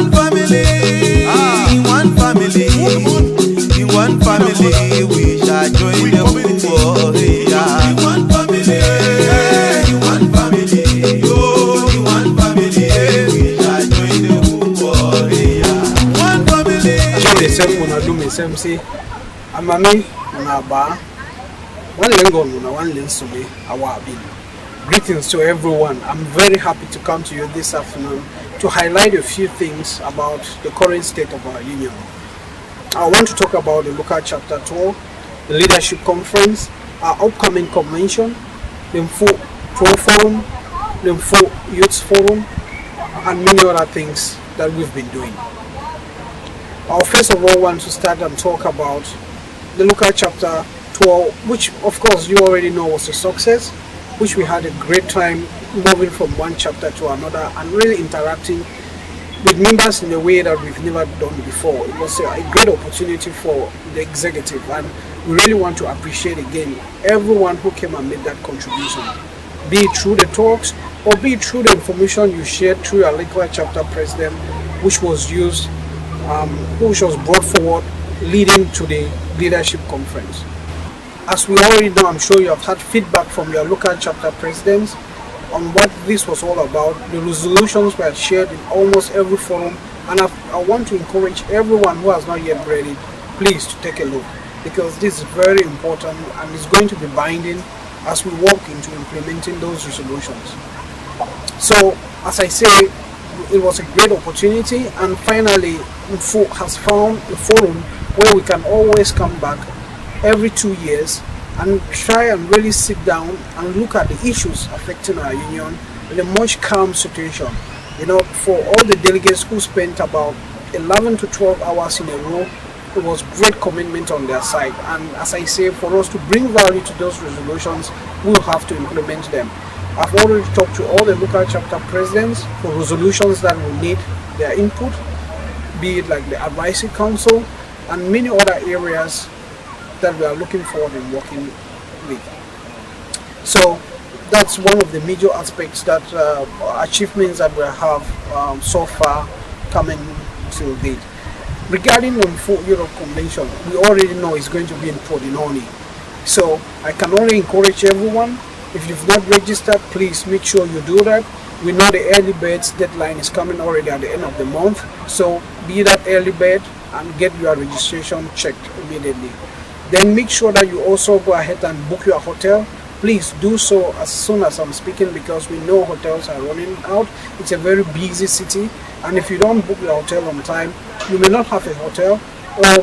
one family, in one family, in one family, we shall join the war. In one family, in one family, oh, in one family, we shall join the war. One family. The same one I do me same say. I'm a me, I'm a bar. One lingo, one Nso Family. Greetings to everyone. I'm very happy to come to you this afternoon to highlight a few things about the current state of our union. I want to talk about the local chapter 12, the leadership conference, our upcoming convention, the NFU-Proforum, the NFU Youths Forum, and many other things that we've been doing. I first of all want to start and talk about the local chapter 12, which of course you already know was a success, which we had a great time moving from one chapter to another and really interacting with members in a way that we've never done before. It was a great opportunity for the executive, and we really want to appreciate again everyone who came and made that contribution, be it through the talks or be it through the information you shared through your local chapter president, which was used, which was brought forward leading to the leadership conference. As we already know, I'm sure you have had feedback from your local chapter presidents on what this was all about. The resolutions were shared in almost every forum, and I want to encourage everyone who has not yet read it, please to take a look, because this is very important and it's going to be binding as we walk into implementing those resolutions. So, as I say, it was a great opportunity, and finally NFU has found a forum where we can always come back every 2 years and try and really sit down and look at the issues affecting our union in a much calm situation. You know, for all the delegates who spent about 11 to 12 hours in a row, it was great commitment on their side, and as I say, for us to bring value to those resolutions, we'll have to implement them. I've already talked to all the local chapter presidents for resolutions that will need their input, be it like the advisory council and many other areas that we are looking forward in working with. So that's one of the major aspects, that achievements that we have so far coming till date. Regarding the NFU Europe convention, we already know it's going to be in Pordenone. So I can only encourage everyone, if you've not registered, please make sure you do that. We know the early birds deadline is coming already at the end of the month, so be that early bird and get your registration checked immediately. Then make sure that you also go ahead and book your hotel. Please do so as soon as I'm speaking, because we know hotels are running out. It's a very busy city, and if you don't book your hotel on time, you may not have a hotel,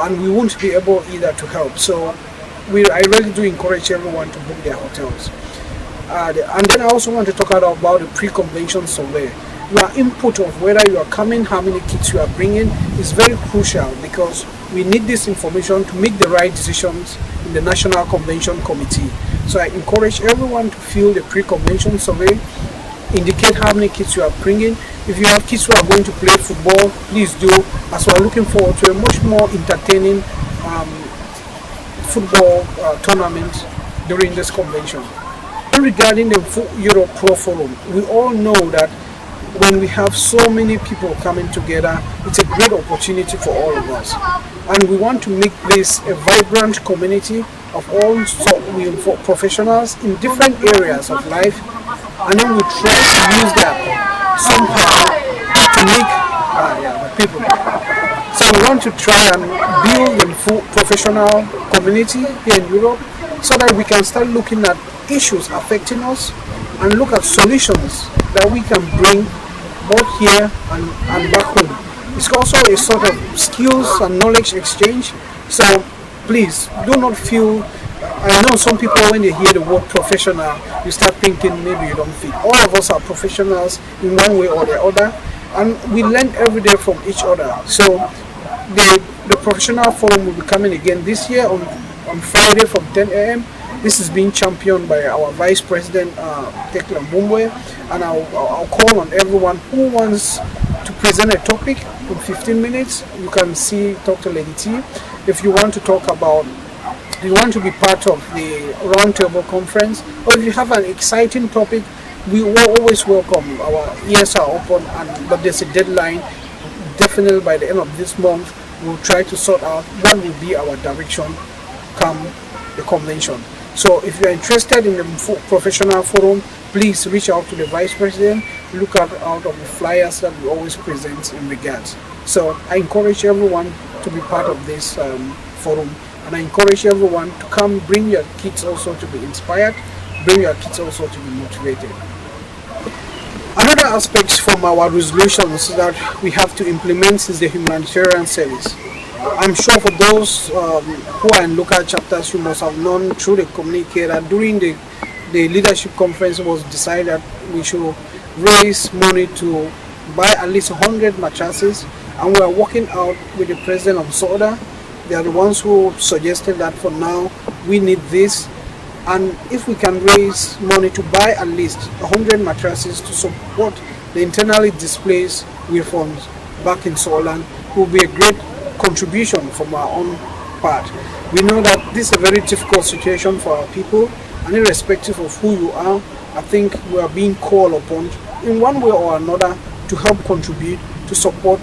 and we won't be able either to help. So I really do encourage everyone to book their hotels. And then I also want to talk about the pre-convention survey. Your input of whether you are coming, how many kids you are bringing is very crucial, because we need this information to make the right decisions in the National Convention Committee. So I encourage everyone to fill the pre-convention survey, indicate how many kids you are bringing. If you have kids who are going to play football, please do, as we are looking forward to a much more entertaining football tournament during this convention. And regarding the NFU Europe-Proforum, we all know that when we have so many people coming together, it's a great opportunity for all of us. And we want to make this a vibrant community of all professionals in different areas of life, and then we try to use that somehow to make the people. So we want to try and build a full professional community here in Europe, so that we can start looking at issues affecting us and look at solutions that we can bring both here and back home. It's also a sort of skills and knowledge exchange. So please do not feel, I know some people, when they hear the word professional, you start thinking maybe you don't fit. All of us are professionals in one way or the other, and we learn every day from each other. So the professional forum will be coming again this year on Friday from 10 a.m. This is being championed by our Vice President, Tekla Mbumwe, and I'll call on everyone who wants to present a topic in 15 minutes. You can see Dr. Lady T. If you want to talk about, you want to be part of the roundtable conference, or if you have an exciting topic, we will always welcome. Our ears are open, but there's a deadline. definitely by the end of this month, we'll try to sort out what will be our direction come the convention. So if you are interested in the professional forum, please reach out to the Vice President, look out of the flyers that we always present in regards. So I encourage everyone to be part of this forum, and I encourage everyone to come, bring your kids also to be inspired, bring your kids also to be motivated. Another aspect from our resolutions that we have to implement is the humanitarian service. I'm sure for those who are in local chapters, you must have known through the communique that during the leadership conference was decided that we should raise money to buy at least 100 mattresses, and we are working out with the president of SODA. They are the ones who suggested that for now we need this, and if we can raise money to buy at least 100 mattresses to support the internally displaced Wirfon back in NsoLand, will be a great contribution from our own part. We know that this is a very difficult situation for our people, and irrespective of who you are, I think we are being called upon in one way or another to help contribute to support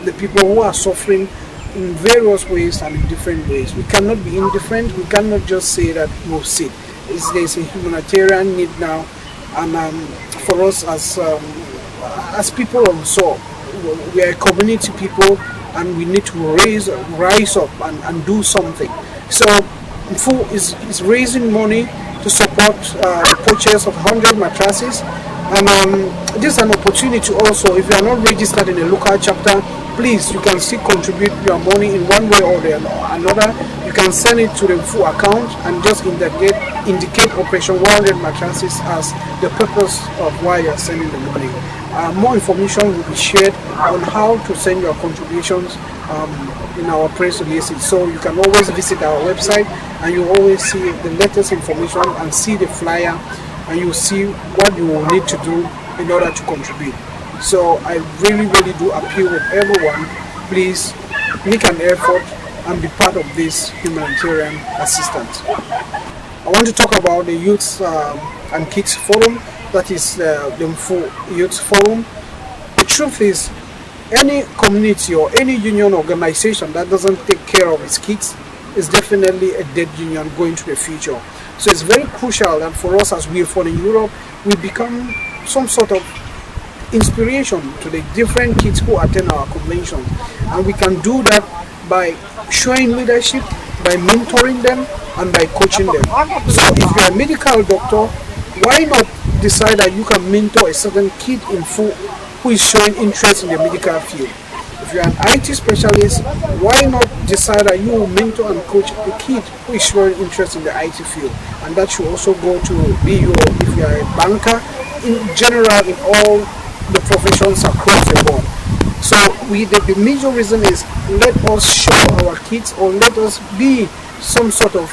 the people who are suffering in various ways and in different ways. We cannot be indifferent. We cannot just say that we'll sit. There's a humanitarian need now, and for us as people also, we are a community people, and we need to rise up and do something. So NFU is raising money to support the purchase of 100 mattresses, and this is an opportunity also. If you are not registered in a local chapter, please, you can still contribute your money in one way or another. You can send it to the NFU account and just indicate Operation 100 mattresses as the purpose of why you are sending the money. More information will be shared on how to send your contributions in our press releases. So you can always visit our website, and you always see the latest information and see the flyer, and you see what you will need to do in order to contribute. So I really do appeal with everyone, please make an effort and be part of this humanitarian assistance. I want to talk about the Youths and Kids Forum, that is the NFU Youths Forum. The truth is, any community or any union organization that doesn't take care of its kids is definitely a dead union going to the future. So it's very crucial that for us as Wirfon in Europe, we become some sort of inspiration to the different kids who attend our conventions, and we can do that by showing leadership, by mentoring them, and by coaching them. So if you're a medical doctor, why not decide that you can mentor a certain kid in NFU who is showing interest in the medical field? If you're an IT specialist, why not decide that you will mentor and coach a kid who is showing interest in the IT field? And that should also go to be if you're a banker, in general, in all the professions across the board. So the major reason is, let us show our kids, or let us be some sort of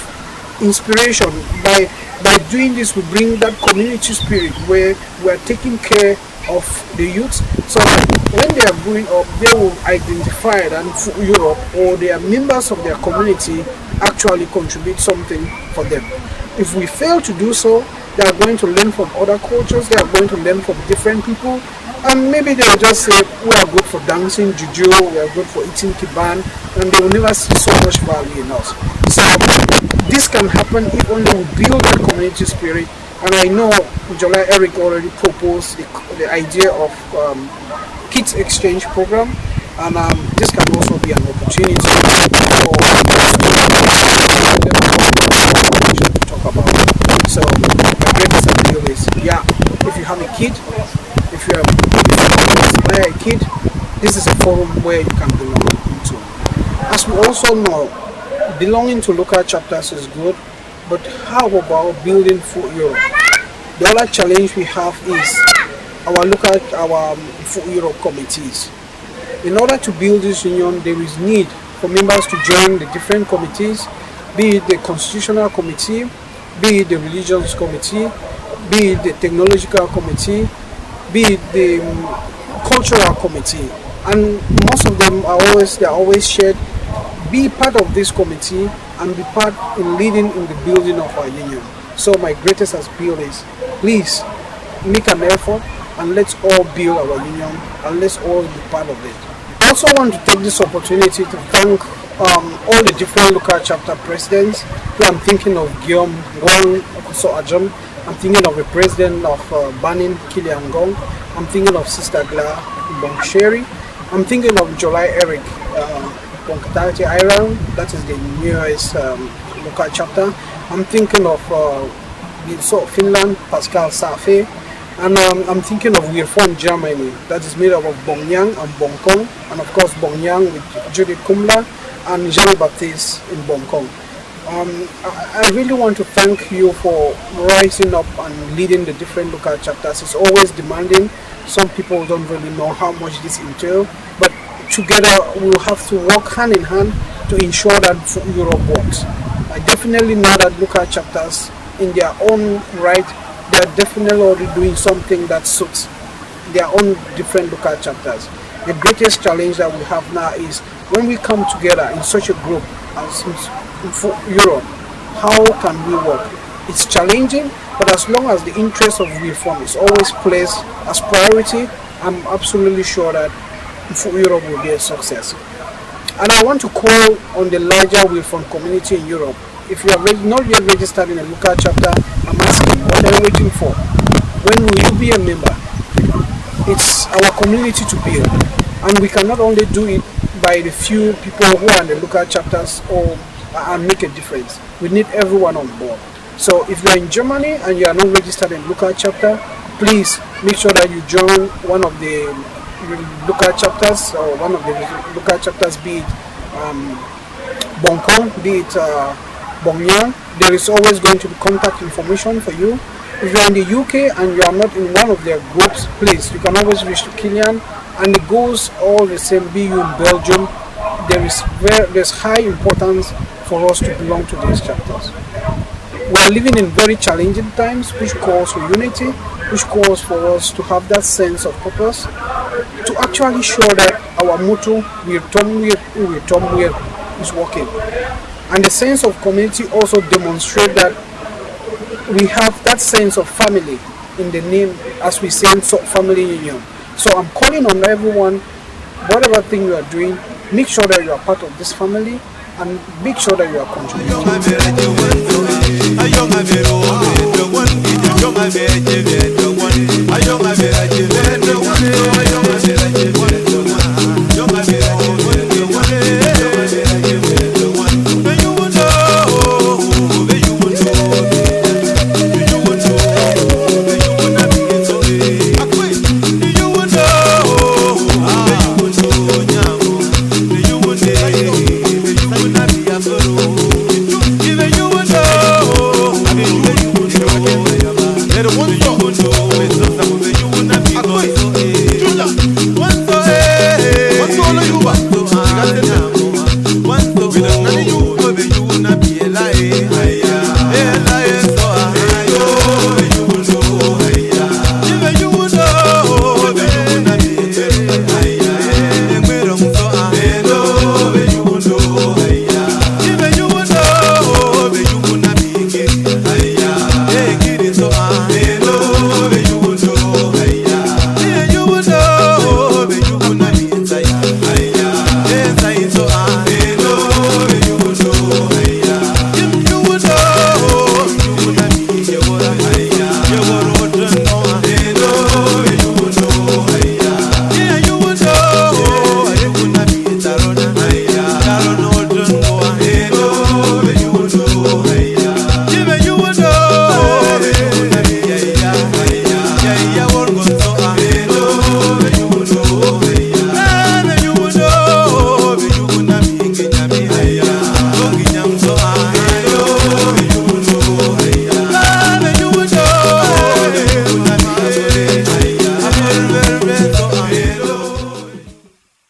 inspiration. By doing this, we bring that community spirit where we are taking care of the youths, so when they are growing up, they will identify that NFU Europe or they are members of their community actually contribute something for them. If we fail to do so, they are going to learn from other cultures, they are going to learn from different people, and maybe they will just say, we are good for dancing juju, we are good for eating kiban, and they will never see so much value in us. So this can happen if only we build that community spirit. And I know July Eric already proposed the idea of kids exchange program, and this can also be an opportunity for us to talk about. So my greatest appeal is, if you have a kid, if you inspire a kid, this is a forum where you can belong into. As we also know, belonging to local chapters is good, but how about building NFU Europe? The other challenge we have is our NFU Europe committees. In order to build this union, there is need for members to join the different committees, be it the constitutional committee, be it the religions committee, be it the technological committee, be it the cultural committee, and most of them are always shared. Be part of this committee and be part in leading in the building of our union. So my greatest appeal is, please make an effort and let's all build our union, and let's all be part of it. also want to take this opportunity to thank all the different local chapter presidents. I'm thinking of Guillaume Wang Okuso Ajam. I'm thinking of the president of Banin Kiliangong. I'm thinking of Sister Gla Bongsheri. I'm thinking of July Eric Bongkatati Iran. That is the newest local chapter. I'm thinking of Nso Finland, Pascal Safe. And I'm thinking of Wirfon, Germany. That is made up of Bongyang and Bongkong. And of course Bongyang with Judith Kumla and Jean-Baptiste in Bongkong. I really want to thank you for rising up and leading the different local chapters. It's always demanding. Some people don't really know how much this entails, but together we'll have to work hand in hand to ensure that Europe works. I definitely know that local chapters in their own right, they're definitely already doing something that suits their own different local chapters. The greatest challenge that we have now is when we come together in such a group as Europe, how can we work? It's challenging, but as long as the interest of Wirfon is always placed as priority, I'm absolutely sure that Europe will be a success. And I want to call on the larger Wirfon community in Europe. If you are not yet registered in a local chapter, I'm asking, what are you waiting for? When will you be a member? It's our community to build, and we cannot only do it by the few people who are in the local chapters and make a difference. We need everyone on board. So if you're in Germany and you are not registered in local chapter, please make sure that you join one of the local chapters, or one of the local chapters, be it Bongkong, be it Bongyang. There is always going to be contact information for you. If you're in the UK and you are not in one of their groups, please, you can always reach to Kilian, and it goes all the same. Be you in Belgium, there's high importance for us to belong to these chapters. We are living in very challenging times, which calls for unity, which calls for us to have that sense of purpose, to actually show that our motto, is working. And the sense of community also demonstrates that we have that sense of family in the name, as we say, Nso Family Union. So I'm calling on everyone, whatever thing you are doing, make sure that you are part of this family and make sure that you are contributing.